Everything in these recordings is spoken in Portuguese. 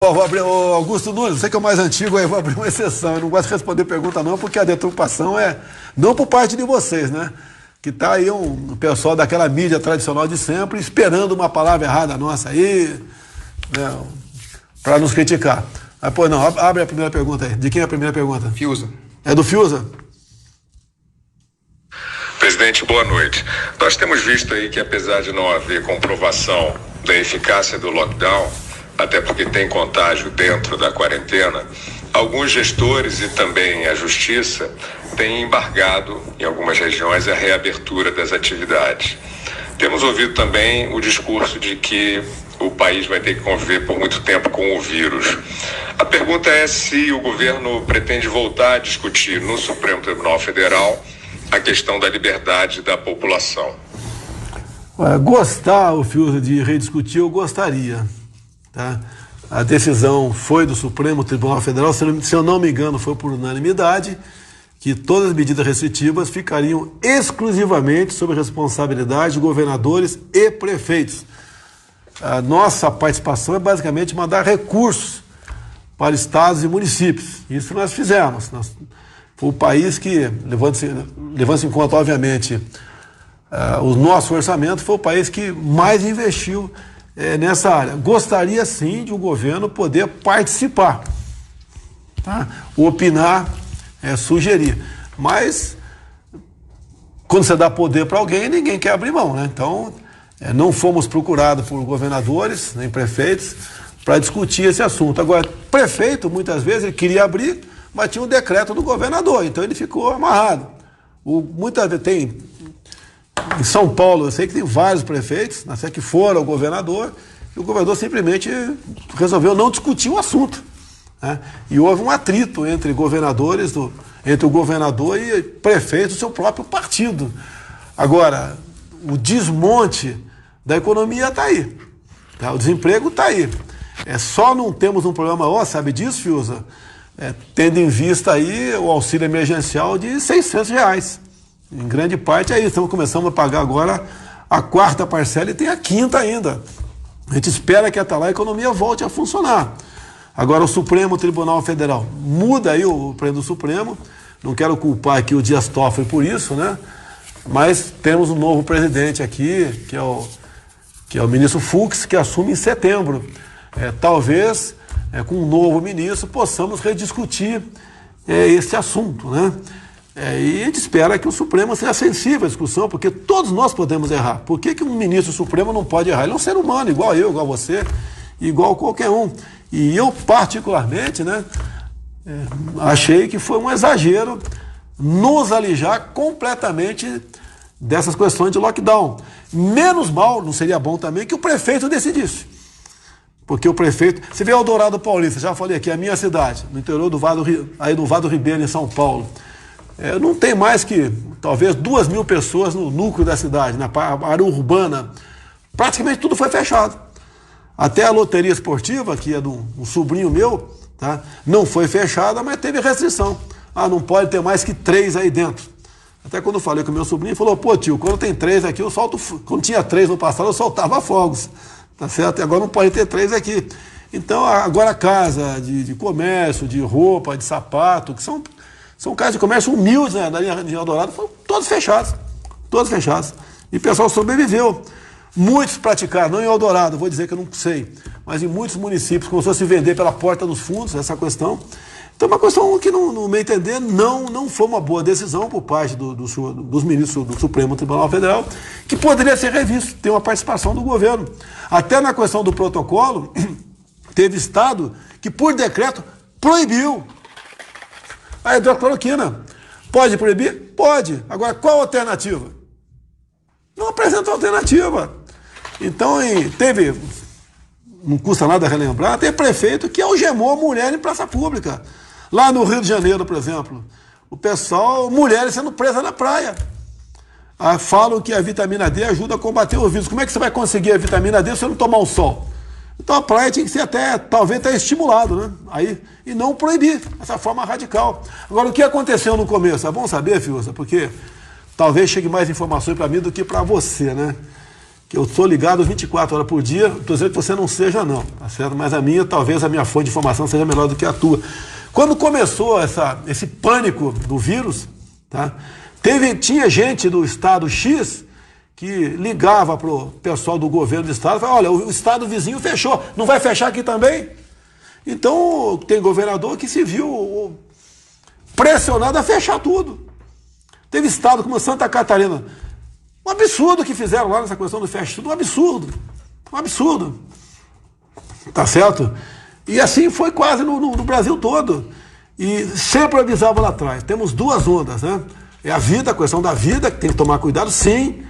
Vou abrir, ô Augusto Nunes, você que é o mais antigo, aí vou abrir uma exceção. Eu não gosto de responder pergunta não, porque a deturpação é não por parte de vocês, né? Que tá aí um pessoal daquela mídia tradicional de sempre esperando uma palavra errada nossa aí, né, para nos criticar. Mas, pô, não, abre a primeira pergunta aí. De quem é a primeira pergunta? Fiuza. É do Fiuza? Presidente, boa noite. Nós temos visto aí que, apesar de não haver comprovação da eficácia do lockdown, até porque tem contágio dentro da quarentena, alguns gestores e também a justiça têm embargado, em algumas regiões, a reabertura das atividades. Temos ouvido também o discurso de que o país vai ter que conviver por muito tempo com o vírus. A pergunta é se o governo pretende voltar a discutir no Supremo Tribunal Federal a questão da liberdade da população. Gostar, o Fiuza, de rediscutir, eu gostaria. Tá? A decisão foi do Supremo Tribunal Federal, se eu não me engano, foi por unanimidade, que todas as medidas restritivas ficariam exclusivamente sob responsabilidade de governadores e prefeitos. A nossa participação é basicamente mandar recursos para estados e municípios. Isso nós fizemos. Foi o país que, levando-se em conta, obviamente, o nosso orçamento, foi o país que mais investiu nessa área. Gostaria, sim, de o governo poder participar, tá? Opinar, sugerir. Mas, quando você dá poder para alguém, ninguém quer abrir mão, né? Então, não fomos procurados por governadores, nem prefeitos, para discutir esse assunto. Agora, prefeito, muitas vezes, ele queria abrir, mas tinha um decreto do governador, então ele ficou amarrado. Muitas vezes tem... Em São Paulo, eu sei que tem vários prefeitos, que foram ao governador, e o governador simplesmente resolveu não discutir o assunto, né? E houve um atrito entre governadores, entre o governador e prefeitos do seu próprio partido. Agora, o desmonte da economia está aí, tá? O desemprego está aí. Só não temos um problema, sabe disso, Fiuza? Tendo em vista aí o auxílio emergencial de R$600. Em grande parte é isso. Estamos começando a pagar agora a quarta parcela e tem a quinta ainda. A gente espera que até lá a economia volte a funcionar. Agora o Supremo Tribunal Federal muda aí o presidente do Supremo. Não quero culpar aqui o Dias Toffoli por isso, né? Mas temos um novo presidente aqui, que é o ministro Fux, que assume em setembro. Talvez, com um novo ministro, possamos rediscutir esse assunto, né? E a gente espera que o Supremo seja sensível à discussão, porque todos nós podemos errar. Por que um ministro Supremo não pode errar? Ele é um ser humano, igual eu, igual você, igual qualquer um. E eu, particularmente, né, achei que foi um exagero nos alijar completamente dessas questões de lockdown. Menos mal, não seria bom também, que o prefeito decidisse. Porque o prefeito... Você vê Eldorado Paulista, já falei aqui, a minha cidade, no interior do Vado Ribeiro, em São Paulo. Não tem mais que, talvez, 2.000 pessoas no núcleo da cidade, na área urbana. Praticamente tudo foi fechado. Até a loteria esportiva, que é de um sobrinho meu, tá? Não foi fechada, mas teve restrição. Não pode ter mais que 3 aí dentro. Até quando eu falei com o meu sobrinho, ele falou, pô tio, quando tem 3 aqui, eu solto... Quando tinha 3 no passado, eu soltava fogos. Tá certo? E agora não pode ter 3 aqui. Então, agora a casa de comércio, de roupa, de sapato, que são casas de comércio humildes, né, da linha de Eldorado, foram todos fechados. Todos fechados. E o pessoal sobreviveu. Muitos praticaram, não em Eldorado, vou dizer que eu não sei, mas em muitos municípios começou a se vender pela porta dos fundos, essa questão. Então, uma questão que, no meu entender, não foi uma boa decisão por parte dos ministros do Supremo Tribunal Federal, que poderia ser revisto, ter uma participação do governo. Até na questão do protocolo, teve estado que, por decreto, proibiu a hidroxicloroquina. Pode proibir? Pode. Agora, qual a alternativa? Não apresenta alternativa. Então, teve, não custa nada relembrar, tem prefeito que algemou a mulher em praça pública. Lá no Rio de Janeiro, por exemplo, o pessoal, mulheres sendo presas na praia. Falam que a vitamina D ajuda a combater o vírus. Como é que você vai conseguir a vitamina D se você não tomar o sol? Então a praia tinha que ser talvez até estimulado, né? E não proibir, essa forma radical. Agora, o que aconteceu no começo? É bom saber, Fiuza, porque talvez chegue mais informações para mim do que para você, né? que eu sou ligado 24 horas por dia, estou dizendo que você não seja não, tá certo? Mas talvez a minha fonte de informação seja melhor do que a tua. Quando começou esse pânico do vírus, tá? Tinha gente do estado X que ligava para o pessoal do governo do estado e falava, olha, o estado vizinho fechou, não vai fechar aqui também? Então tem governador que se viu pressionado a fechar tudo. Teve estado como Santa Catarina. Um absurdo que fizeram lá nessa questão do fecha tudo, um absurdo. Tá certo? E assim foi quase no Brasil todo. E sempre avisava lá atrás, temos duas ondas, né? É a vida, a questão da vida, que tem que tomar cuidado, sim,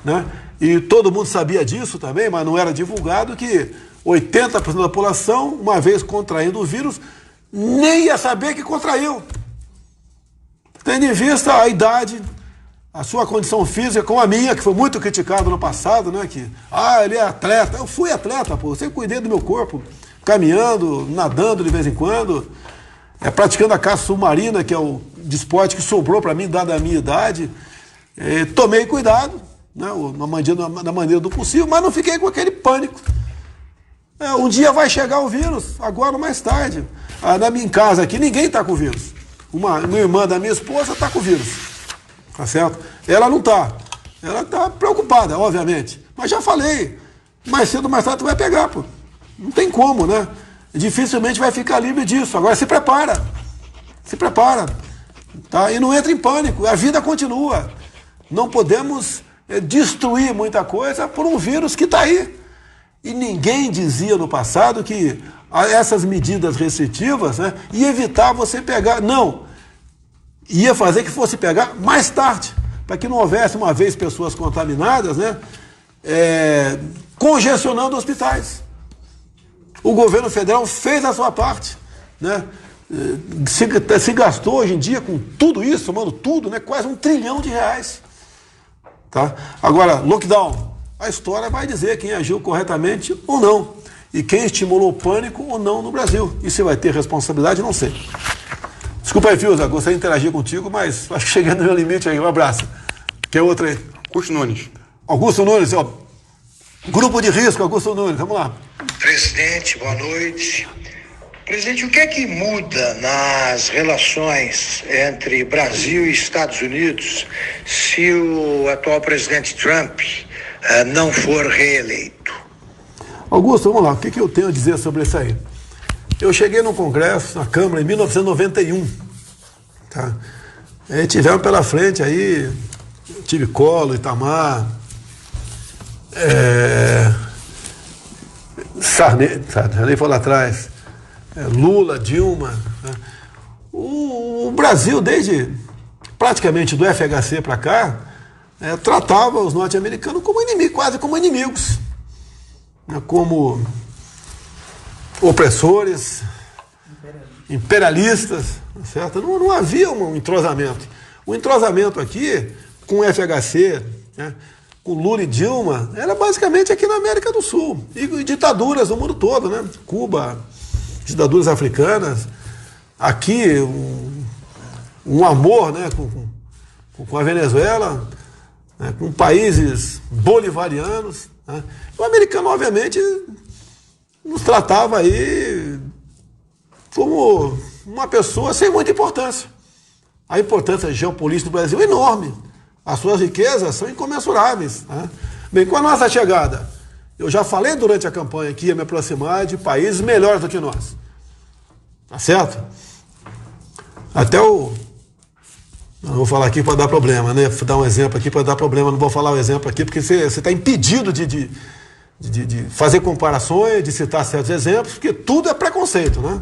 né? E todo mundo sabia disso também, mas não era divulgado, que 80% da população, uma vez contraindo o vírus, nem ia saber que contraiu. Tendo em vista a idade, a sua condição física, como a minha, que foi muito criticado no passado, né? Que, ele é atleta. Eu fui atleta, pô. Eu sempre cuidei do meu corpo, caminhando, nadando de vez em quando, praticando a caça submarina, que é o esporte que sobrou para mim, dada a minha idade. Tomei cuidado, né? Na maneira do possível, mas não fiquei com aquele pânico. Um dia vai chegar o vírus, agora ou mais tarde. Na minha casa aqui, ninguém está com o vírus. Uma irmã da minha esposa está com o vírus. Tá certo? Ela não está. Ela está preocupada, obviamente. Mas já falei, mais cedo ou mais tarde tu vai pegar, pô. Não tem como, né? Dificilmente vai ficar livre disso. Agora se prepara. Se prepara. Tá? E não entra em pânico. A vida continua. Não podemos destruir muita coisa por um vírus que está aí. E ninguém dizia no passado que essas medidas restritivas, né, ia evitar você pegar. Não. Ia fazer que fosse pegar mais tarde, para que não houvesse, uma vez, pessoas contaminadas, né, congestionando hospitais. O governo federal fez a sua parte, né, se gastou hoje em dia com tudo isso, somando tudo, né, quase R$1 trilhão. Tá? Agora, lockdown, a história vai dizer quem agiu corretamente ou não, e quem estimulou o pânico ou não no Brasil. E se vai ter responsabilidade, não sei. Desculpa aí, Fiuza, gostaria de interagir contigo, mas acho que cheguei no meu limite aí. Um abraço. Quer outro aí? Augusto Nunes, ó. Grupo de risco, Augusto Nunes, vamos lá. Presidente, boa noite. Presidente, o que é que muda nas relações entre Brasil e Estados Unidos se o atual presidente Trump não for reeleito? Augusto, vamos lá, o que eu tenho a dizer sobre isso aí? Eu cheguei no Congresso, na Câmara, em 1991. Tá? Tivemos pela frente aí, tive Collor, Itamar, Sarney foi lá atrás, Lula, Dilma. Né? O Brasil, desde praticamente do FHC para cá, tratava os norte-americanos como inimigos, quase como inimigos, né? Como opressores, imperialistas, certo? Não havia um entrosamento. O entrosamento aqui, com o FHC, né, com Lula e Dilma, era basicamente aqui na América do Sul. E ditaduras no mundo todo, né? Cuba, ditaduras africanas. Aqui, um amor, né, com a Venezuela, né, com países bolivarianos. Né? O americano, obviamente, nos tratava aí como uma pessoa sem muita importância. A importância geopolítica do Brasil é enorme. As suas riquezas são incomensuráveis. Né? Bem, com a nossa chegada, eu já falei durante a campanha que ia me aproximar de países melhores do que nós. Tá certo? Até não vou falar aqui para dar problema, né? Vou dar um exemplo aqui para dar problema, não vou falar o exemplo aqui, porque você está impedido de fazer comparações, de citar certos exemplos, porque tudo é preconceito, né?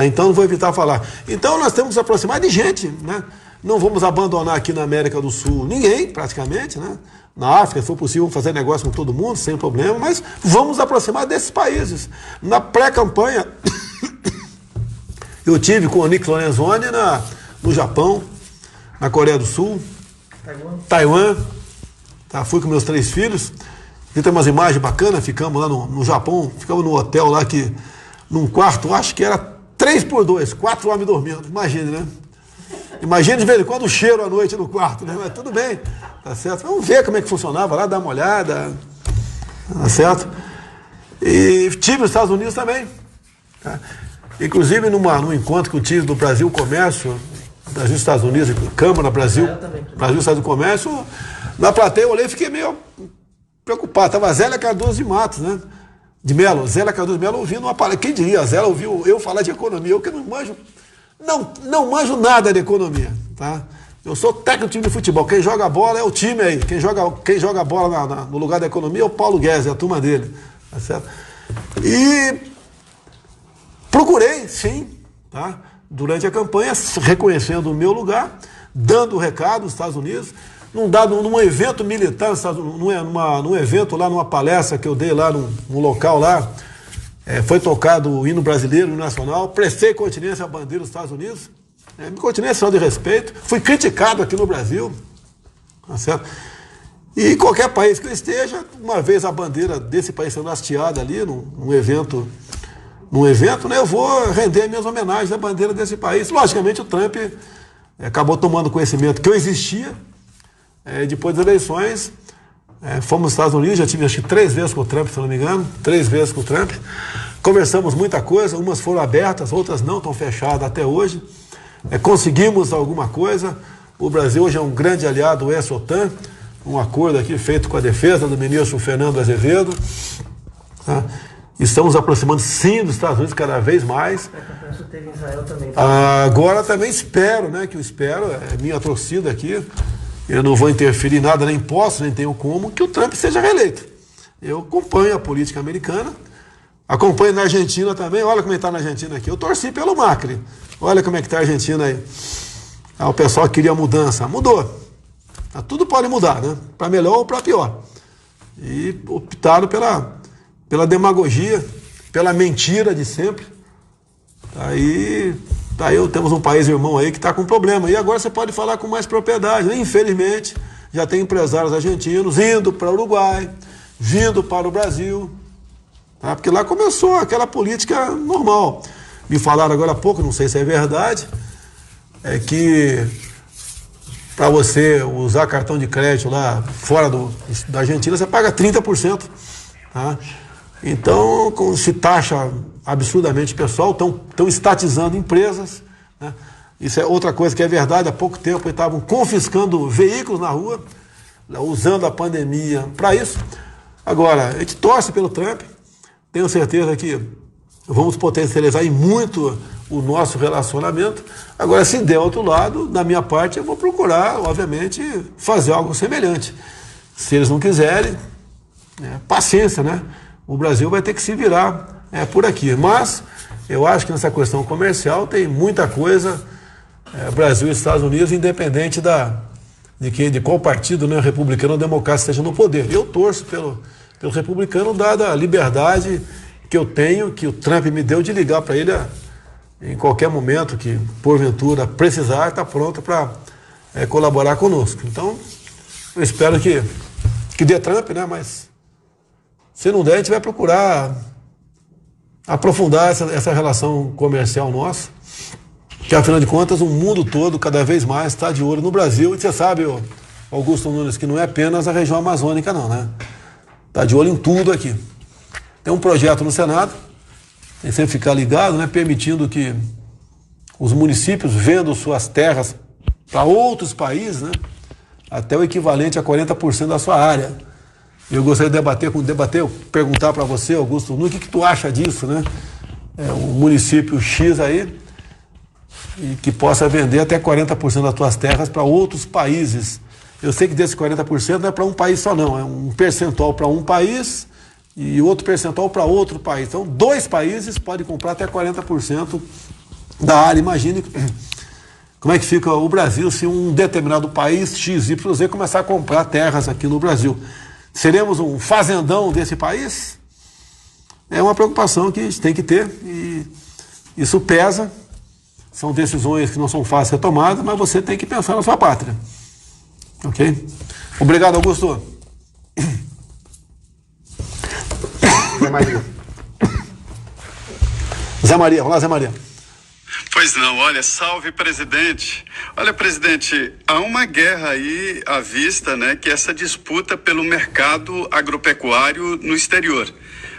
Então não vou evitar falar. Então nós temos que nos aproximar de gente, né? Não vamos abandonar aqui na América do Sul ninguém, praticamente, né? Na África, se for possível, vamos fazer negócio com todo mundo, sem problema, mas vamos nos aproximar desses países. Na pré-campanha, eu tive com o Nick Lorenzoni no Japão, na Coreia do Sul, Taiwan. Tá? Fui com meus 3 filhos. E tem umas imagens bacanas, ficamos lá no Japão, ficamos no hotel lá que, num quarto, acho que era 3x2, 4 homens dormindo, imagine, né? Imagina de vez em quando o cheiro à noite no quarto, né? Mas tudo bem, tá certo? Vamos ver como é que funcionava lá, dar uma olhada, tá certo? E tive nos Estados Unidos também, tá? Inclusive num encontro que eu tive do Brasil Comércio, Brasil Estados Unidos, Câmara Brasil, Brasil Estados do Comércio, na plateia eu olhei e fiquei meio preocupado. Tava a Zélia Cardoso de Matos, né? De Mello, Zélia Cardoso de Mello ouvindo uma palestra. Quem diria? A Zélia ouviu eu falar de economia, eu que não manjo, não manjo nada de economia, tá? Eu sou técnico do time de futebol, quem joga bola é o time aí, quem joga bola no lugar da economia é o Paulo Guedes, é a turma dele, tá certo? E procurei, sim, tá? Durante a campanha, reconhecendo o meu lugar, dando o recado nos Estados Unidos, num evento militar, num evento lá, numa palestra que eu dei lá num local lá, foi tocado o hino brasileiro, o hino nacional, prestei continência à bandeira dos Estados Unidos, me continência só de respeito, fui criticado aqui no Brasil, tá certo? E qualquer país que eu esteja, uma vez a bandeira desse país sendo hasteada ali, num evento, né, eu vou render minhas homenagens à bandeira desse país. Logicamente o Trump acabou tomando conhecimento que eu existia. Depois das eleições, fomos aos Estados Unidos, já tive acho que 3 vezes com o Trump, se não me engano, 3 vezes com o Trump. Conversamos muita coisa, umas foram abertas, outras não, estão fechadas até hoje. Conseguimos alguma coisa. O Brasil hoje é um grande aliado do ex-OTAN, um acordo aqui feito com a defesa do ministro Fernando Azevedo. Tá? Estamos aproximando sim dos Estados Unidos cada vez mais. Teve em Israel também, tá? Agora também espero, né? Que eu espero, é minha torcida aqui. Eu não vou interferir em nada, nem posso, nem tenho como, que o Trump seja reeleito. Eu acompanho a política americana, acompanho na Argentina também. Olha como é que está na Argentina aqui. Eu torci pelo Macri. Olha como é que está a Argentina aí. O pessoal queria mudança. Mudou. Tudo pode mudar, né? Para melhor ou para pior. E optaram pela demagogia, pela mentira de sempre. Aí temos um país irmão aí que está com problema. E agora você pode falar com mais propriedade, né? Infelizmente, já tem empresários argentinos indo para o Uruguai, vindo para o Brasil, tá? Porque lá começou aquela política normal. Me falaram agora há pouco, não sei se é verdade, que para você usar cartão de crédito lá fora da Argentina, você paga 30%. Tá? Então, se taxa absurdamente pessoal, estão estatizando empresas, né? Isso é outra coisa que é verdade. Há pouco tempo eles estavam confiscando veículos na rua, usando a pandemia para isso. Agora, a gente torce pelo Trump, tenho certeza que vamos potencializar muito o nosso relacionamento. Agora, se der outro lado, da minha parte, eu vou procurar, obviamente, fazer algo semelhante. Se eles não quiserem, paciência, né? O Brasil vai ter que se virar por aqui. Mas eu acho que nessa questão comercial tem muita coisa, Brasil e Estados Unidos, independente de qual partido, né, republicano ou democrata esteja no poder. Eu torço pelo republicano, dada a liberdade que eu tenho, que o Trump me deu de ligar para ele em qualquer momento que, porventura, precisar, está pronto para colaborar conosco. Então, eu espero que dê Trump, né, mas se não der, a gente vai procurar aprofundar essa relação comercial nossa, que afinal de contas o mundo todo cada vez mais está de olho no Brasil. E você sabe, Augusto Nunes, que não é apenas a região amazônica não, né? Está de olho em tudo aqui. Tem um projeto no Senado, tem que sempre ficar ligado, né? Permitindo que os municípios vendam suas terras para outros países, né? Até o equivalente a 40% da sua área. Eu gostaria de perguntar para você, Augusto Nunes, o que tu acha disso, né? Um município X aí, e que possa vender até 40% das tuas terras para outros países. Eu sei que desse 40% não é para um país só não, é um percentual para um país e outro percentual para outro país. Então, 2 países podem comprar até 40% da área. Imagine como é que fica o Brasil se um determinado país XYZ começar a comprar terras aqui no Brasil. Seremos um fazendão desse país? É uma preocupação que a gente tem que ter e isso pesa. São decisões que não são fáceis de ser tomadas, mas você tem que pensar na sua pátria. Ok? Obrigado, Augusto. Zé Maria. Zé Maria, vamos lá, Zé Maria. Pois Pois não, olha, salve, presidente. Olha, presidente, há uma guerra aí à vista, né, que é essa disputa pelo mercado agropecuário no exterior.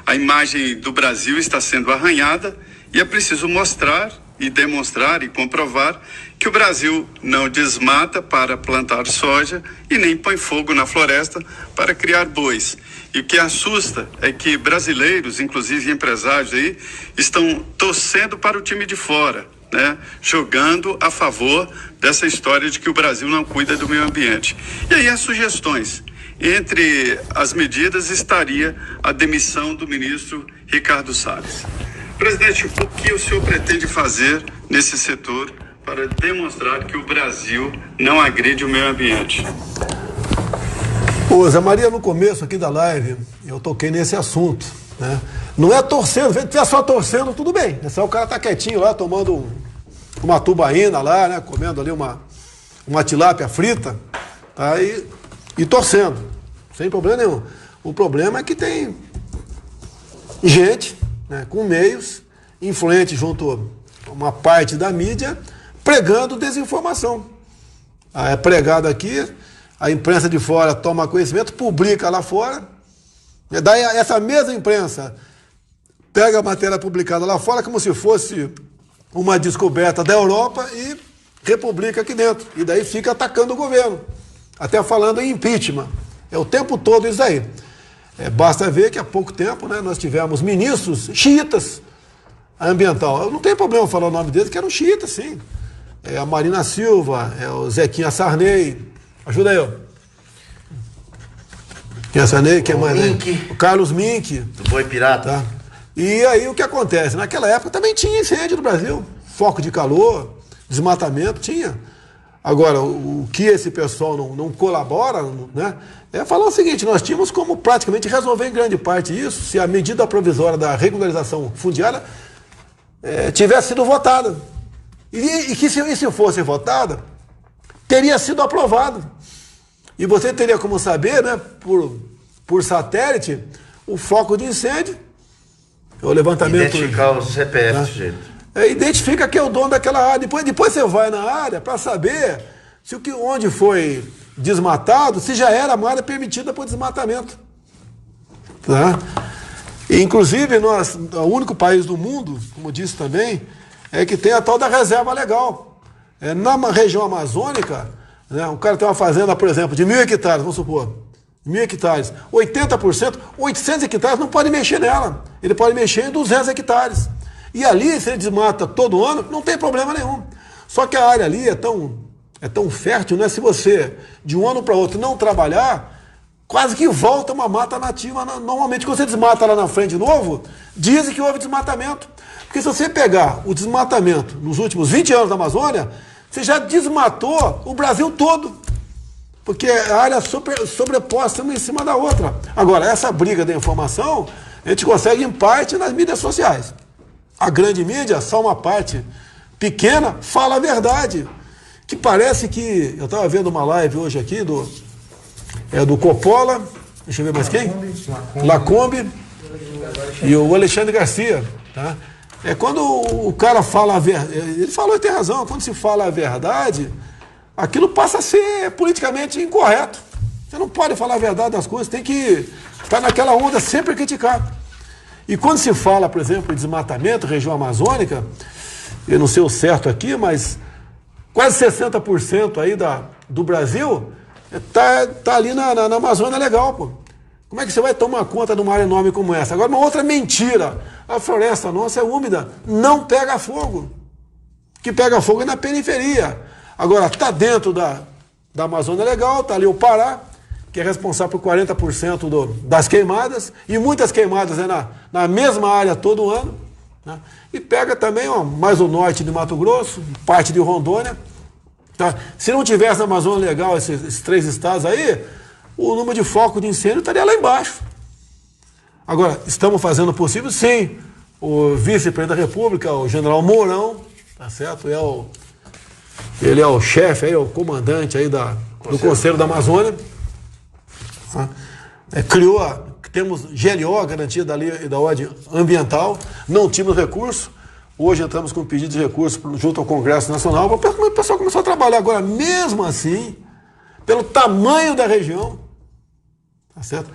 A imagem do Brasil está sendo arranhada e é preciso mostrar e demonstrar e comprovar que o Brasil não desmata para plantar soja e nem põe fogo na floresta para criar bois. E o que assusta é que brasileiros, inclusive empresários aí, estão torcendo para o time de fora, né? Jogando a favor dessa história de que o Brasil não cuida do meio ambiente. E aí as sugestões. Entre as medidas estaria a demissão do ministro Ricardo Salles. Presidente, o que o senhor pretende fazer nesse setor para demonstrar que o Brasil não agride o meio ambiente? Ô, Zé Maria, no começo aqui da live, eu toquei nesse assunto, né? Não é torcendo, se tiver só torcendo, tudo bem. É só o cara tá quietinho lá, tomando uma tubaína lá, né? Comendo ali uma tilápia frita, tá? E torcendo, sem problema nenhum. O problema é que tem gente, né, com meios, influente junto a uma parte da mídia, pregando desinformação. É pregado aqui, a imprensa de fora toma conhecimento, publica lá fora, e daí essa mesma imprensa pega a matéria publicada lá fora como se fosse uma descoberta da Europa e republica aqui dentro. E daí fica atacando o governo, até falando em impeachment. É o tempo todo isso aí. Basta ver que há pouco tempo, né, nós tivemos ministros xiitas ambiental. Não tem problema falar o nome deles, que eram xiitas, sim. É a Marina Silva, é o Zequinha Sarney. Ajuda aí, ó. Quem é Sarney? Quem mais? O Carlos Mink. Do Boi Pirata. Tá? E aí o que acontece? Naquela época também tinha incêndio no Brasil. Foco de calor, desmatamento, tinha. Agora, o que esse pessoal não colabora, né, é falar o seguinte: nós tínhamos como praticamente resolver em grande parte isso, se a medida provisória da regularização fundiária tivesse sido votada. E que se fosse votada, teria sido aprovado. E você teria como saber, né, por satélite, o foco de incêndio, o levantamento... Identificar os CPF, né? Gente. Identifica quem é o dono daquela área. Depois você vai na área para saber se onde foi desmatado, se já era uma área permitida para o desmatamento. Tá? E, inclusive, nós, o único país do mundo, como disse também, é que tem a tal da reserva legal. Na região amazônica, né, o cara tem uma fazenda, por exemplo, de 1.000 hectares, vamos supor, 1.000 hectares, 80%, 800 hectares não pode mexer nela. Ele pode mexer em 200 hectares. E ali, se ele desmata todo ano, não tem problema nenhum. Só que a área ali é tão fértil, né? Se você, de um ano para outro, não trabalhar, quase que volta uma mata nativa. Normalmente, quando você desmata lá na frente de novo, dizem que houve desmatamento. Porque se você pegar o desmatamento nos últimos 20 anos da Amazônia, você já desmatou o Brasil todo. Porque a área sobreposta uma em cima da outra. Agora, essa briga da informação, a gente consegue em parte nas mídias sociais. A grande mídia, só uma parte pequena, fala a verdade. Que parece que... Eu estava vendo uma live hoje aqui do Coppola, deixa eu ver mais quem? Lacombe e o Alexandre Garcia. Tá? Quando o cara fala a verdade, ele falou e tem razão, quando se fala a verdade, aquilo passa a ser politicamente incorreto. Você não pode falar a verdade das coisas, tem que estar naquela onda, sempre criticar. E quando se fala, por exemplo, em desmatamento, região amazônica, eu não sei o certo aqui, mas quase 60% aí do Brasil tá ali na Amazônia legal, pô. Como é que você vai tomar conta de uma área enorme como essa? Agora, uma outra mentira. A floresta nossa é úmida, não pega fogo. O que pega fogo é na periferia. Agora, está dentro da Amazônia legal, está ali o Pará, que é responsável por 40% das queimadas, e muitas queimadas na mesma área todo ano, né? E pega também mais o norte de Mato Grosso, parte de Rondônia. Tá? Se não tivesse na Amazônia legal esses 3 estados aí, o número de foco de incêndio estaria lá embaixo. Agora, estamos fazendo o possível? Sim. O vice-presidente da República, o general Mourão, tá certo? Ele é o chefe, o comandante aí do Conselho da Amazônia. Temos GLO, garantia da ordem ambiental, não tínhamos recurso. Hoje entramos com um pedido de recurso junto ao Congresso Nacional. O pessoal começou a trabalhar. Agora, mesmo assim, pelo tamanho da região, tá certo?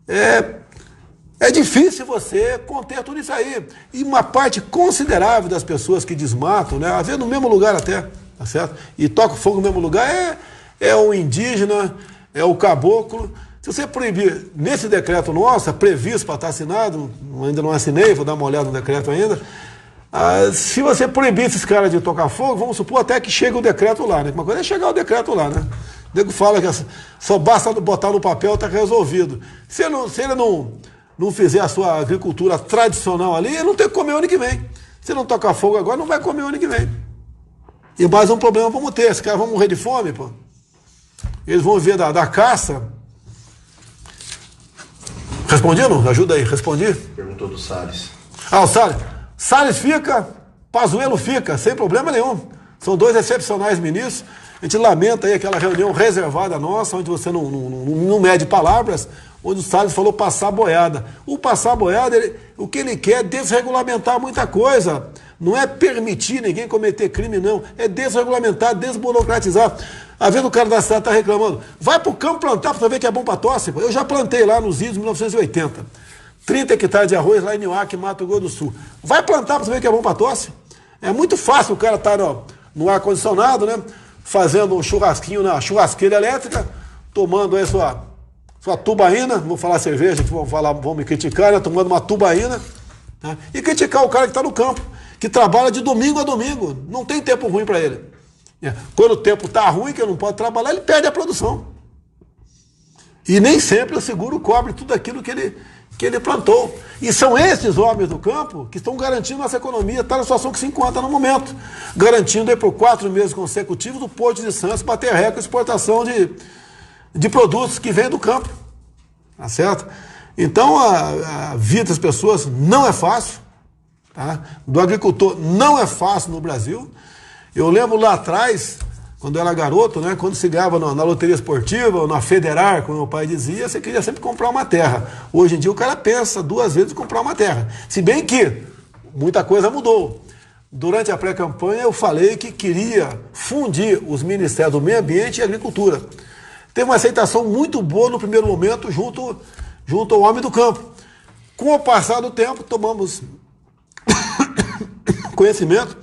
É difícil você conter tudo isso aí. E uma parte considerável das pessoas que desmatam, né, às vezes no mesmo lugar até, tá certo? E toca fogo no mesmo lugar, é o indígena, é o caboclo. Se você proibir, nesse decreto nosso, é previsto para estar assinado, ainda não assinei, vou dar uma olhada no decreto ainda, se você proibir esses caras de tocar fogo, vamos supor até que chegue o decreto lá, né? Uma coisa é chegar o decreto lá, né? O nego fala que só basta botar no papel, está resolvido. Se ele não fizer a sua agricultura tradicional ali, ele não tem que comer o ano que vem. Se não tocar fogo agora, não vai comer o ano que vem. E mais um problema vamos ter, esses caras vão morrer de fome, pô. Eles vão viver da caça. Respondi, não? Ajuda aí, respondi? Perguntou do Salles. O Salles. Salles fica, Pazuello fica, sem problema nenhum. São dois excepcionais ministros. A gente lamenta aí aquela reunião reservada nossa, onde você não mede palavras, onde o Salles falou passar boiada. O passar boiada, o que ele quer é desregulamentar muita coisa. Não é permitir ninguém cometer crime, não. É desregulamentar, desburocratizar. Às vezes o cara da cidade está reclamando. Vai para o campo plantar para ver que é bom para tosse. Eu já plantei lá nos idos de 1980. 30 hectares de arroz lá em Nioque, Mato Grosso do Sul. Vai plantar para ver que é bom para tosse. É muito fácil o cara estar no ar-condicionado, né? Fazendo um churrasquinho na churrasqueira elétrica, tomando aí sua tubaína, não vou falar cerveja, que vão me criticar, né? Tomando uma tubaína, né? E criticar o cara que está no campo, que trabalha de domingo a domingo. Não tem tempo ruim para ele. Quando o tempo está ruim, que ele não pode trabalhar, ele perde a produção. E nem sempre o seguro cobre tudo aquilo que ele plantou. E são esses homens do campo que estão garantindo nossa economia, está na situação que se encontra no momento. Garantindo aí por 4 meses consecutivos o Porto de Santos bater recorde de exportação de produtos que vêm do campo. Tá certo? Então a vida das pessoas não é fácil. Tá? Do agricultor não é fácil no Brasil. Eu lembro lá atrás, quando eu era garoto, né, quando se ganhava na loteria esportiva, ou na Federar, como meu pai dizia, você queria sempre comprar uma terra. Hoje em dia o cara pensa 2 vezes em comprar uma terra. Se bem que muita coisa mudou. Durante a pré-campanha eu falei que queria fundir os ministérios do Meio Ambiente e Agricultura. Teve uma aceitação muito boa no primeiro momento junto ao homem do campo. Com o passar do tempo, tomamos conhecimento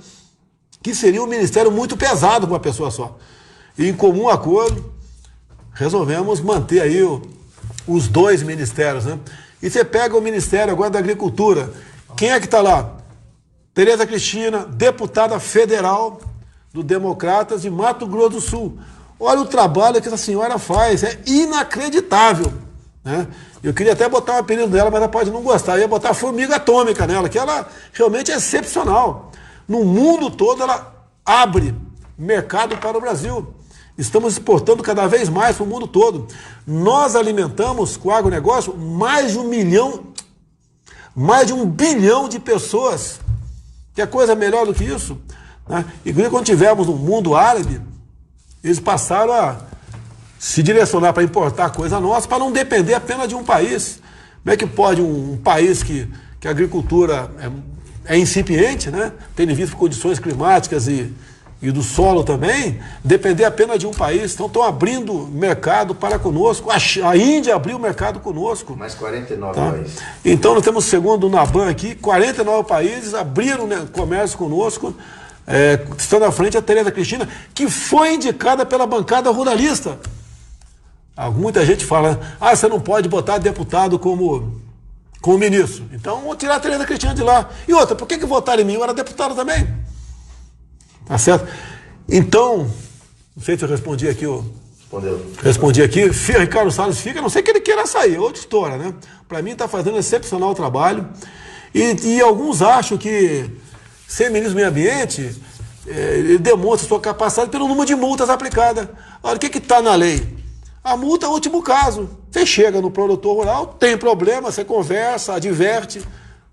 que seria um ministério muito pesado para uma pessoa só. E em comum acordo, resolvemos manter aí os 2 ministérios, né? E você pega o Ministério agora da Agricultura. Quem é que está lá? Tereza Cristina, deputada federal do Democratas de Mato Grosso do Sul. Olha o trabalho que essa senhora faz, é inacreditável, né? Eu queria até botar o apelido dela, mas ela pode não gostar. Eu ia botar formiga atômica nela, que ela realmente é excepcional. No mundo todo ela abre mercado para o Brasil. Estamos exportando cada vez mais para o mundo todo. Nós alimentamos com o agronegócio mais de 1 bilhão de pessoas. Que coisa melhor do que isso? Né? E quando tivemos no mundo árabe, eles passaram a se direcionar para importar coisa nossa, para não depender apenas de um país. Como é que pode um país que a agricultura é incipiente, né? Tendo visto condições climáticas e do solo também, depender apenas de um país? Então estão abrindo mercado para conosco. A Índia abriu mercado conosco. Mais 49 tá? países. Então nós temos, segundo o NABAN aqui, 49 países abriram, né, comércio conosco. Estando à frente a Tereza Cristina, que foi indicada pela bancada ruralista. Muita gente fala, você não pode botar deputado como ministro. Então, vou tirar a Tereza Cristina de lá. E outra, por que votaram em mim? Eu era deputado também. Tá certo? Então, não sei se eu respondi aqui. Respondi aqui. Ricardo Salles fica, não sei que ele queira sair, outra história, né? Para mim está fazendo excepcional trabalho. E alguns acham que ser ministro do Meio Ambiente, ele demonstra sua capacidade pelo número de multas aplicadas. Olha, o que está na lei? A multa é o último caso. Você chega no produtor rural, tem problema, você conversa, adverte,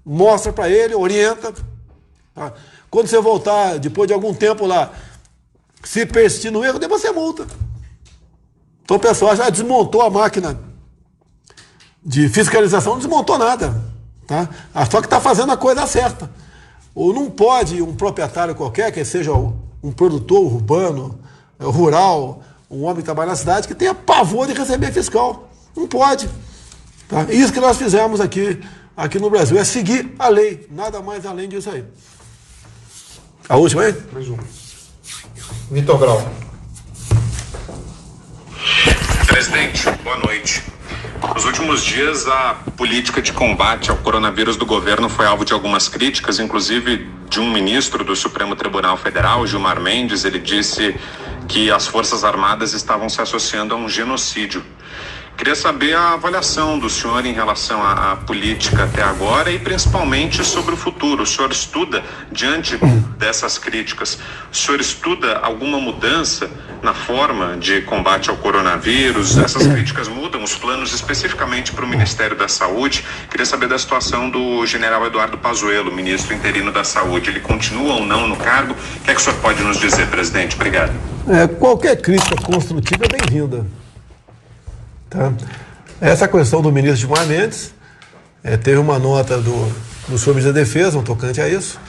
mostra para ele, orienta. Tá? Quando você voltar, depois de algum tempo lá, se persistir no erro, depois você multa. Então o pessoal já desmontou a máquina de fiscalização, não desmontou nada. Tá? Só que está fazendo a coisa certa. Ou não pode um proprietário qualquer, que seja um produtor urbano, rural, um homem que trabalha na cidade, que tenha pavor de receber fiscal. Não pode. Tá? Isso que nós fizemos aqui no Brasil, é seguir a lei. Nada mais além disso aí. A última aí? Mais um. Vitor Grau. Presidente, boa noite. Nos últimos dias, a política de combate ao coronavírus do governo foi alvo de algumas críticas, inclusive de um ministro do Supremo Tribunal Federal, Gilmar Mendes. Ele disse que as Forças Armadas estavam se associando a um genocídio. Queria saber a avaliação do senhor em relação à política até agora e principalmente sobre o futuro. O senhor estuda, diante dessas críticas, o senhor estuda alguma mudança na forma de combate ao coronavírus? Essas críticas mudam os planos especificamente para o Ministério da Saúde. Queria saber da situação do general Eduardo Pazuello, ministro interino da Saúde. Ele continua ou não no cargo? O que é que o senhor pode nos dizer, presidente? Obrigado. Qualquer crítica construtiva é bem-vinda. Tá? Essa questão do ministro Gilmar Mendes, teve uma nota do senhor ministro da Defesa, um tocante a isso,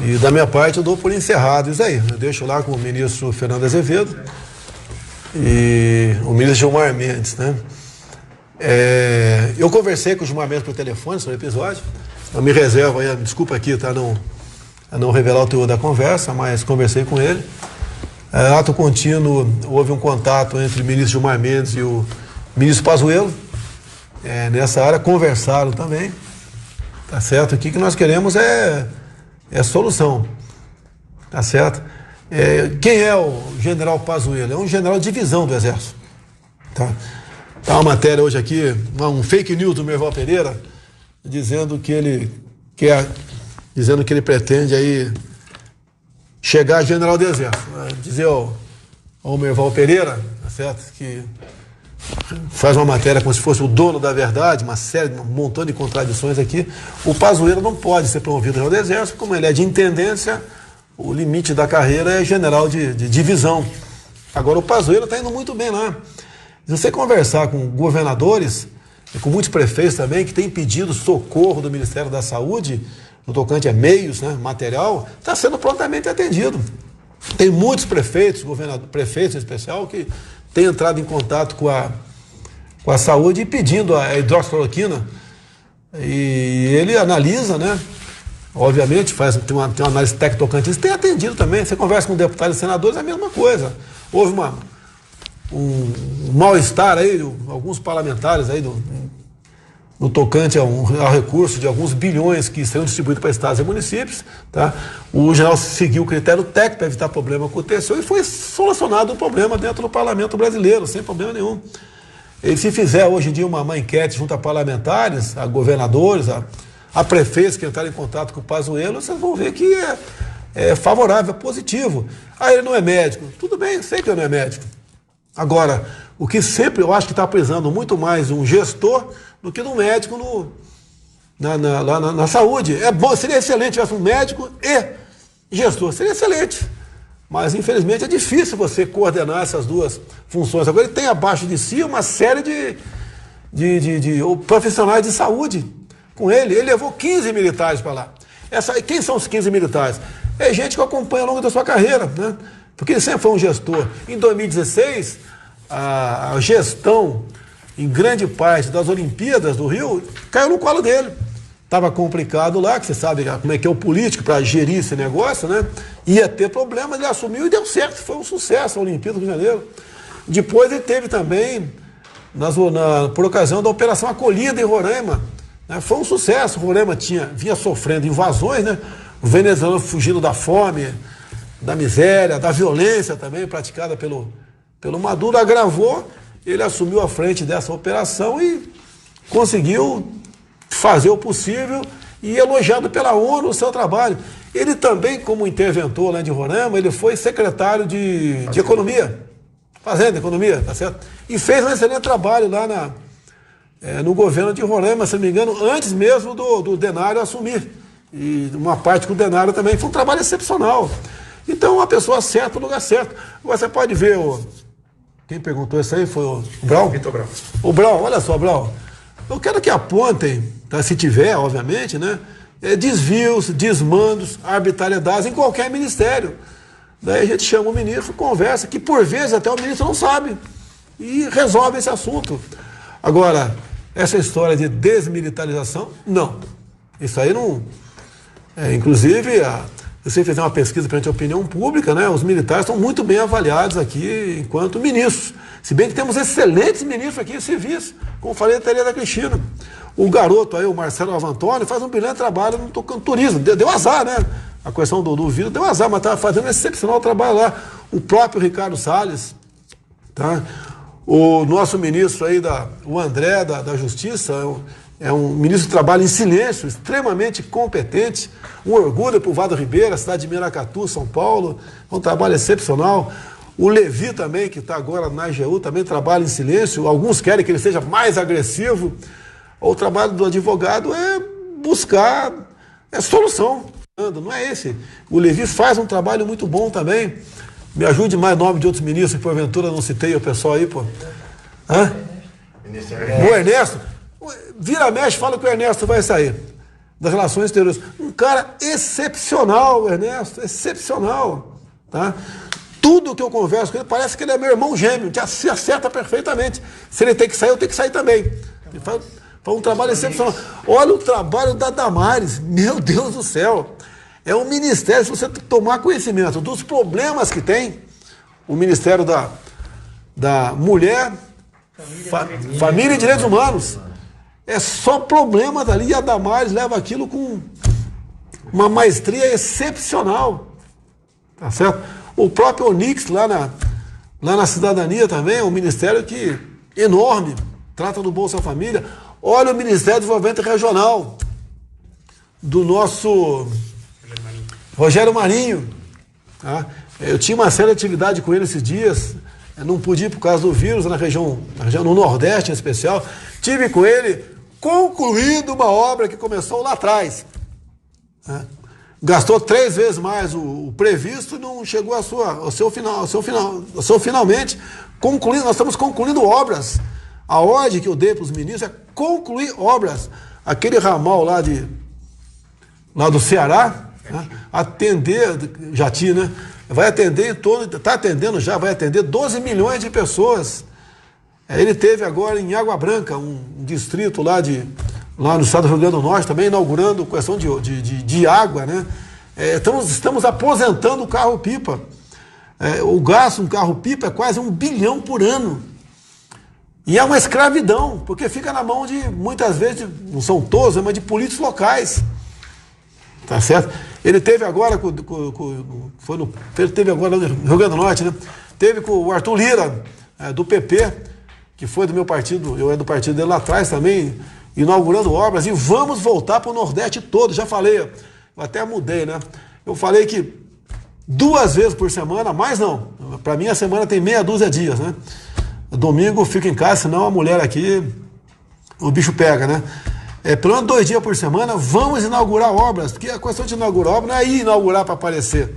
e da minha parte eu dou por encerrado isso aí. Eu deixo lá com o ministro Fernando Azevedo e o ministro Gilmar Mendes, né? Eu conversei com o Gilmar Mendes por telefone sobre o episódio. Eu me reservo aí, desculpa aqui, tá? Não revelar o teor da conversa, mas conversei com ele. Ato contínuo, houve um contato entre o ministro Gilmar Mendes e o ministro Pazuello, nessa área, conversaram também, tá certo? O que nós queremos é solução, tá certo? Quem é o general Pazuello? É um general de divisão do Exército, tá? Tá uma matéria hoje aqui, um fake news do Merval Pereira, dizendo que ele pretende aí chegar a general do Exército. Dizer ao Merval Pereira, tá certo? Que faz uma matéria como se fosse o dono da verdade, um montão de contradições aqui. O Pazuello não pode ser promovido ao general do Exército, como ele é de intendência, o limite da carreira é general de divisão. Agora, o Pazuello está indo muito bem lá. Se você conversar com governadores, e com muitos prefeitos também, que têm pedido socorro do Ministério da Saúde, no tocante a meios, né, material, está sendo prontamente atendido. Tem muitos prefeitos, prefeitos em especial, que têm entrado em contato com a saúde e pedindo a hidroxicloroquina. E ele analisa, né? Obviamente, tem uma análise técnico-tocante, tem atendido também. Você conversa com deputados e senadores, é a mesma coisa. Houve um mal-estar aí, alguns parlamentares aí no tocante ao recurso de alguns bilhões que serão distribuídos para estados e municípios, tá? O general seguiu o critério técnico para evitar problema com o TCU e foi solucionado o problema dentro do parlamento brasileiro, sem problema nenhum. E se fizer hoje em dia uma enquete junto a parlamentares, a governadores, a prefeitos que entrarem em contato com o Pazuello, vocês vão ver que é favorável, é positivo. Ele não é médico. Tudo bem, sei que ele não é médico. Agora, o que sempre eu acho que está precisando muito mais um gestor do que um médico na saúde. É bom, seria excelente se tivesse um médico e gestor, seria excelente. Mas, infelizmente, é difícil você coordenar essas duas funções. Agora, ele tem abaixo de si uma série de profissionais de saúde com ele. Ele levou 15 militares para lá. Quem são os 15 militares? É gente que acompanha ao longo da sua carreira, né? Porque ele sempre foi um gestor. Em 2016, a gestão, em grande parte das Olimpíadas do Rio, caiu no colo dele. Estava complicado lá, que você sabe como é que é o político para gerir esse negócio, né? Ia ter problemas, ele assumiu e deu certo. Foi um sucesso a Olimpíada do Rio de Janeiro. Depois ele teve também, por ocasião da Operação Acolhida em Roraima, né? Foi um sucesso. Roraima vinha sofrendo invasões, né? O venezuelano fugindo da fome, da miséria, da violência também praticada pelo Maduro, agravou. Ele assumiu a frente dessa operação e conseguiu fazer o possível e elogiado pela ONU o seu trabalho. Ele também, como interventor lá de Roraima, ele foi secretário de Economia, Fazenda, Economia, tá certo? E fez um excelente trabalho lá no governo de Roraima, se não me engano, antes mesmo do Denário assumir. E uma parte com o Denário também. Foi um trabalho excepcional. Então, uma pessoa certa no lugar certo. Você pode ver, quem perguntou isso aí foi o Brau? Vitor Brau. O Brau, olha só, Brau. Eu quero que apontem, tá, se tiver, obviamente, né, desvios, desmandos, arbitrariedades em qualquer ministério. Daí a gente chama o ministro, conversa, que por vezes até o ministro não sabe, e resolve esse assunto. Agora, essa história de desmilitarização, não. Isso aí não... inclusive, se você fizer uma pesquisa perante a opinião pública, né, os militares estão muito bem avaliados aqui enquanto ministros. Se bem que temos excelentes ministros aqui, civis, como falei da Tereza Cristina. O garoto aí, o Marcelo Avantoni, faz um brilhante trabalho no turismo. Deu azar, né? A questão do vírus deu azar, mas está fazendo um excepcional trabalho lá. O próprio Ricardo Salles, tá? O nosso ministro aí, o André, da Justiça, é um ministro que trabalha em silêncio, extremamente competente. Um orgulho para o Vado Ribeira, cidade de Miracatu, São Paulo. É um trabalho excepcional. O Levi também, que está agora na AGU, também trabalha em silêncio. Alguns querem que ele seja mais agressivo. O trabalho do advogado é buscar solução. Não é esse. O Levi faz um trabalho muito bom também. Me ajude mais nome de outros ministros que porventura não citei o pessoal aí, pô. Hã? O Ernesto. Vira mexe, fala que o Ernesto vai sair das relações exteriores. Um cara excepcional, Ernesto, excepcional. Tá? Tudo que eu converso com ele, parece que ele é meu irmão gêmeo, se acerta perfeitamente. Se ele tem que sair, eu tenho que sair também. Ele faz um trabalho excepcional. Olha o trabalho da Damares, meu Deus do céu. É um ministério, se você tomar conhecimento dos problemas que tem, o Ministério da Mulher, Família e Direitos Humanos, é só problema dali, e a Damares leva aquilo com uma maestria excepcional. Tá certo? O próprio Onix, lá na Cidadania também, é um ministério enorme, trata do Bolsa Família. Olha o Ministério do Desenvolvimento Regional, do nosso Rogério Marinho. Tá? Eu tinha uma série de atividade com ele esses dias, eu não pude ir por causa do vírus, na região no Nordeste em especial. Tive com ele, concluindo uma obra que começou lá atrás. Tá? Gastou 3 vezes mais o previsto e não chegou ao seu finalmente. Nós estamos concluindo obras. A ordem que eu dei para os ministros é concluir obras. Aquele ramal lá do Ceará, né, Jati, né? Vai atender está atendendo já, vai atender 12 milhões de pessoas. Ele teve agora em Água Branca, um distrito lá no estado do Rio Grande do Norte, também inaugurando questão de água, né? Estamos aposentando o carro-pipa. O gasto um carro-pipa é quase 1 bilhão por ano. E é uma escravidão, porque fica na mão de, muitas vezes, não são todos, mas de políticos locais. Tá certo? Ele teve agora teve agora no Rio Grande do Norte, né? Teve com o Arthur Lira, do PP, que foi do meu partido, eu era do partido dele lá atrás também, inaugurando obras, e vamos voltar para o Nordeste todo. Já falei, eu até mudei, né? Eu falei que 2 vezes por semana, mais não. Para mim a semana tem meia dúzia de dias, né? Domingo fica em casa, senão a mulher aqui, o bicho pega, né? Pelo menos 2 dias por semana, vamos inaugurar obras, porque a questão de inaugurar obra não é ir inaugurar para aparecer,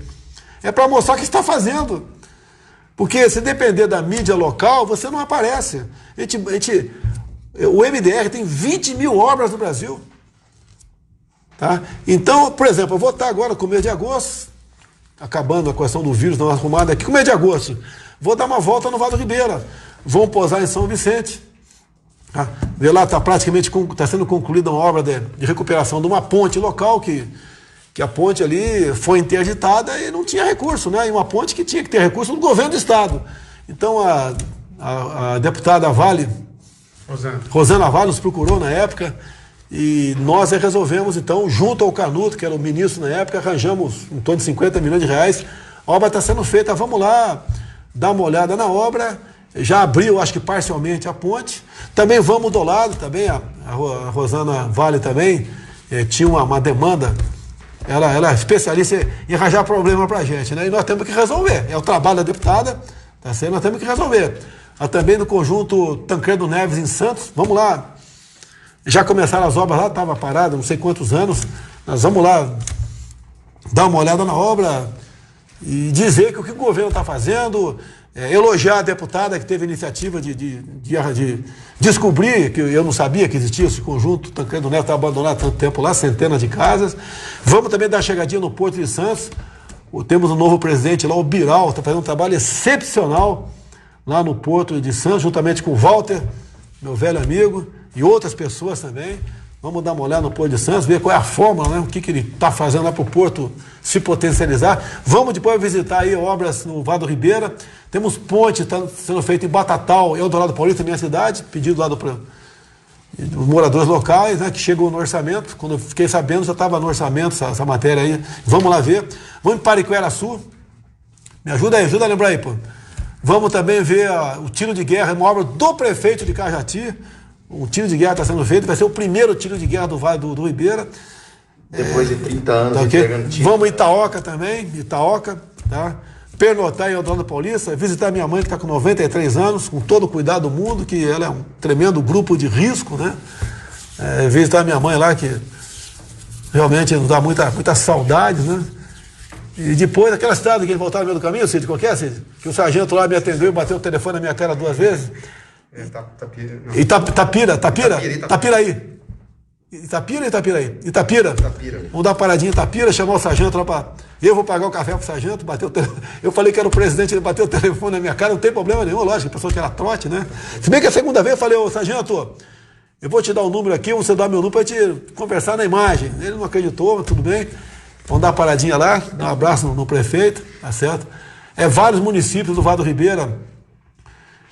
é para mostrar o que está fazendo. Porque se depender da mídia local, você não aparece. O MDR tem 20 mil obras no Brasil. Tá? Então, por exemplo, eu vou estar agora com o mês de agosto, acabando a questão do vírus, não arrumada aqui, com o mês de agosto, vou dar uma volta no Vado Ribeira. Vão pousar em São Vicente. Tá? Vê lá, está sendo concluída uma obra de recuperação de uma ponte local, que a ponte ali foi interditada e não tinha recurso, né? E uma ponte que tinha que ter recurso do governo do estado. Então a deputada Rosana Vale nos procurou na época e nós resolvemos, então, junto ao Canuto, que era o ministro na época, arranjamos em torno de 50 milhões de reais. A obra está sendo feita, vamos lá dar uma olhada na obra. Já abriu, acho que parcialmente, a ponte. Também vamos do lado, também a Rosana Vale também tinha uma demanda. Ela é especialista em arranjar problema pra gente, né? E nós temos que resolver. É o trabalho da deputada, tá certo? Nós temos que resolver. Também no conjunto Tancredo Neves em Santos, vamos lá. Já começaram as obras lá, estava parada, não sei quantos anos. Nós vamos lá dar uma olhada na obra e dizer que o que o governo está fazendo Elogiar a deputada que teve a iniciativa de descobrir, que eu não sabia que existia esse conjunto, Tancredo Neves está abandonado há tanto tempo lá, centenas de casas. Vamos também dar uma chegadinha no Porto de Santos. Temos um novo presidente lá, o Biral, está fazendo um trabalho excepcional lá no Porto de Santos, juntamente com o Walter, meu velho amigo, e outras pessoas também. Vamos dar uma olhada no Porto de Santos, ver qual é a fórmula, né? O que ele está fazendo lá para o Porto se potencializar. Vamos depois visitar aí obras no Vado Ribeira. Temos ponte tá sendo feita em Batatal, Eldorado Paulista, minha cidade, pedido lá dos moradores locais, né, que chegou no orçamento. Quando eu fiquei sabendo, já estava no orçamento essa matéria aí. Vamos lá ver. Vamos em Pariquera-Sul. Me ajuda a lembrar aí, pô. Vamos também ver o tiro de guerra, uma obra do prefeito de Cajati. Um tiro de guerra está sendo feito, vai ser o primeiro tiro de guerra do Vale do Ribeira. Depois de 30 anos Tá, okay? entregando tiro. Vamos em Itaoca também, tá? Pernotar em Eldorado Paulista, visitar minha mãe que está com 93 anos, com todo o cuidado do mundo, que ela é um tremendo grupo de risco, né? Visitar minha mãe lá, que realmente nos dá muita saudade, né? E depois, aquela cidade que ele voltava no meio do caminho, Cid, qualquer, Cid, que o sargento lá me atendeu e bateu o telefone na minha cara 2 vezes. Itapiraí. Itapira. Vamos dar uma paradinha em Itapira, chamar o sargento lá para... Eu vou pagar o café pro sargento, bateu o telefone. Eu falei que era o presidente, ele bateu o telefone na minha cara, não tem problema nenhum, lógico, a pessoa que era trote, né? Se bem que a segunda vez eu falei, ô sargento, eu vou te dar um número aqui, você dá meu número para te conversar na imagem. Ele não acreditou, mas tudo bem. Vamos dar uma paradinha lá, dar um abraço no prefeito, tá certo? Vários municípios do Vado Ribeira,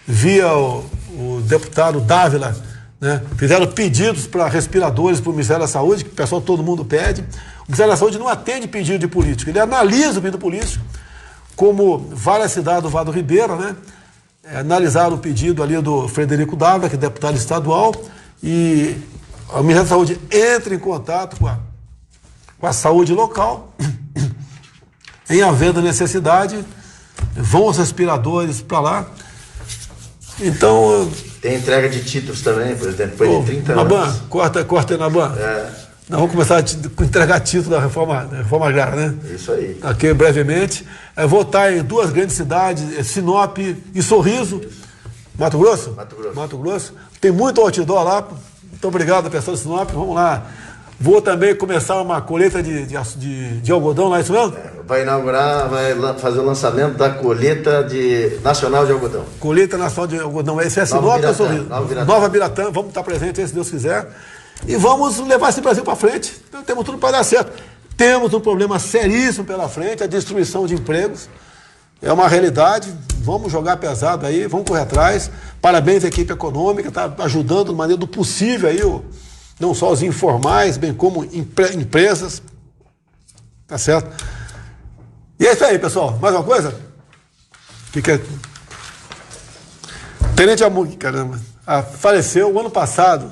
via o deputado Dávila, né, fizeram pedidos para respiradores para o Ministério da Saúde, que o pessoal, todo mundo pede. O Ministério da Saúde não atende pedido de político, ele analisa o pedido político, como várias cidades do Vado Ribeira, né, analisaram o pedido ali do Frederico Dávila, que é deputado estadual, e o Ministério da Saúde entra em contato com a saúde local, em havendo necessidade, vão os respiradores para lá. Então... Tem entrega de títulos também, presidente, depois de 30 anos. Naban, corta aí, Naban. Nós vamos começar a entregar título da reforma agrária, né? Isso aí. Aqui, brevemente. Vou estar em 2 grandes cidades, Sinop e Sorriso. Mato Grosso? Mato Grosso. Tem muito outdoor lá. Muito obrigado, pessoal de Sinop. Vamos lá. Vou também começar uma colheita de algodão lá, isso mesmo? Vai inaugurar, vai fazer o lançamento da colheita nacional de algodão. Colheita nacional de algodão. Esse é Sinop ou Sorriso? Nova Biratã. Vamos estar presentes aí, se Deus quiser. E vamos levar esse Brasil para frente. Então, temos tudo para dar certo. Temos um problema seríssimo pela frente, a destruição de empregos. É uma realidade. Vamos jogar pesado aí, vamos correr atrás. Parabéns à equipe econômica, está ajudando de maneira do possível aí, não só os informais, bem como empresas. Tá certo? E é isso aí, pessoal. Mais uma coisa? O que é? Tenente Amorim, caramba, faleceu o ano passado.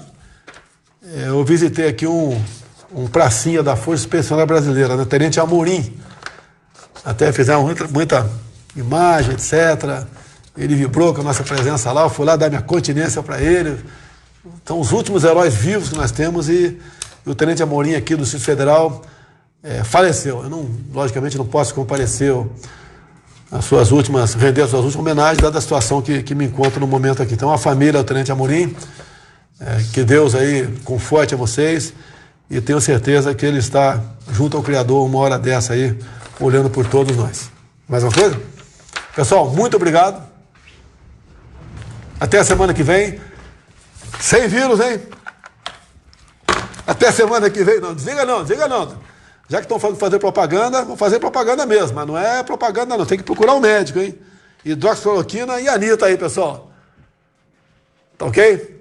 Eu visitei aqui um pracinha da Força Expedicionária Brasileira, né? Tenente Amorim. Até fizeram muita imagem, etc. Ele vibrou com a nossa presença lá. Eu fui lá dar minha continência para ele. São os últimos heróis vivos que nós temos e o Tenente Amorim aqui do Distrito Federal faleceu. Eu logicamente não posso comparecer render as suas últimas homenagens, dada a situação que me encontro no momento aqui. Então, a família do Tenente Amorim, que Deus aí conforte a vocês e tenho certeza que ele está junto ao Criador uma hora dessa aí, olhando por todos nós. Mais uma coisa? Pessoal, muito obrigado. Até a semana que vem. Sem vírus, hein? Até semana que vem. Não, desliga não. Já que estão fazendo propaganda, vou fazer propaganda mesmo. Mas não é propaganda não, tem que procurar um médico, hein? Hidroxicloroquina e Anitta aí, pessoal. Tá ok?